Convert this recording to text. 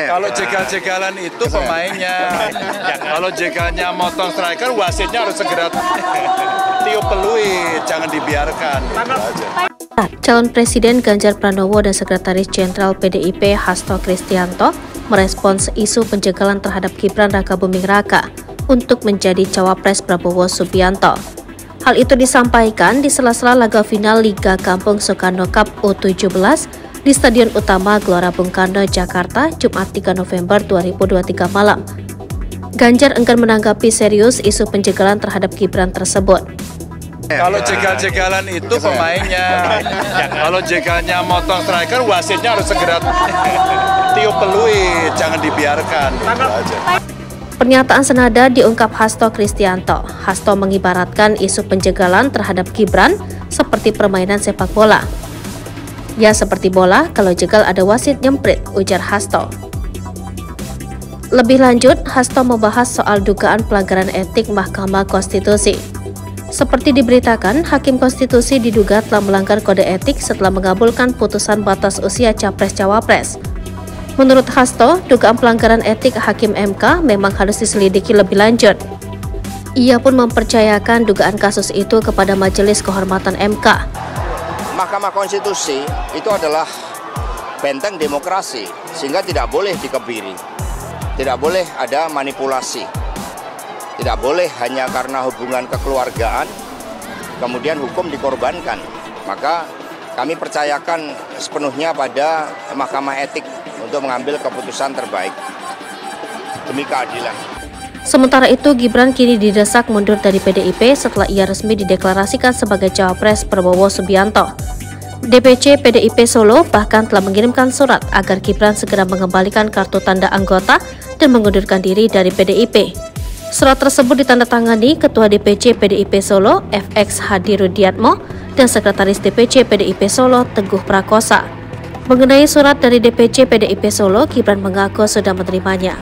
Kalau jegal-jegalan itu pemainnya, kalau jegalnya motong striker, wasitnya harus segera tiup peluit, jangan dibiarkan. Calon Presiden Ganjar Pranowo dan Sekretaris Jenderal PDIP Hasto Kristianto merespons isu penjegalan terhadap Gibran Rakabuming Raka untuk menjadi cawapres Prabowo Subianto. Hal itu disampaikan di sela-sela laga final Liga Kampung Soekarno Cup U17 di Stadion Utama Gelora Bung Karno, Jakarta, Jumat 3 November 2023 malam. Ganjar enggan menanggapi serius isu penjegalan terhadap Gibran tersebut. Kalau jegal-jegalan itu pemainnya, kalau jegalnya motong striker, wasitnya harus segera tiup peluit, jangan dibiarkan. Pernyataan senada diungkap Hasto Kristianto. Hasto mengibaratkan isu penjegalan terhadap Gibran seperti permainan sepak bola. Ya seperti bola, kalau jegal ada wasit nyemprit, ujar Hasto. Lebih lanjut, Hasto membahas soal dugaan pelanggaran etik Mahkamah Konstitusi. Seperti diberitakan, Hakim Konstitusi diduga telah melanggar kode etik setelah mengabulkan putusan batas usia Capres-Cawapres. Menurut Hasto, dugaan pelanggaran etik Hakim MK memang harus diselidiki lebih lanjut. Ia pun mempercayakan dugaan kasus itu kepada Majelis Kehormatan MK. Mahkamah Konstitusi itu adalah benteng demokrasi, sehingga tidak boleh dikebiri, tidak boleh ada manipulasi, tidak boleh hanya karena hubungan kekeluargaan, kemudian hukum dikorbankan. Maka kami percayakan sepenuhnya pada Mahkamah Etik untuk mengambil keputusan terbaik demi keadilan. Sementara itu, Gibran kini didesak mundur dari PDIP setelah ia resmi dideklarasikan sebagai cawapres Prabowo Subianto. DPC PDIP Solo bahkan telah mengirimkan surat agar Gibran segera mengembalikan kartu tanda anggota dan mengundurkan diri dari PDIP. Surat tersebut ditandatangani Ketua DPC PDIP Solo FX Hadi Rudiatmo dan Sekretaris DPC PDIP Solo Teguh Prakosa. Mengenai surat dari DPC PDIP Solo, Gibran mengaku sudah menerimanya.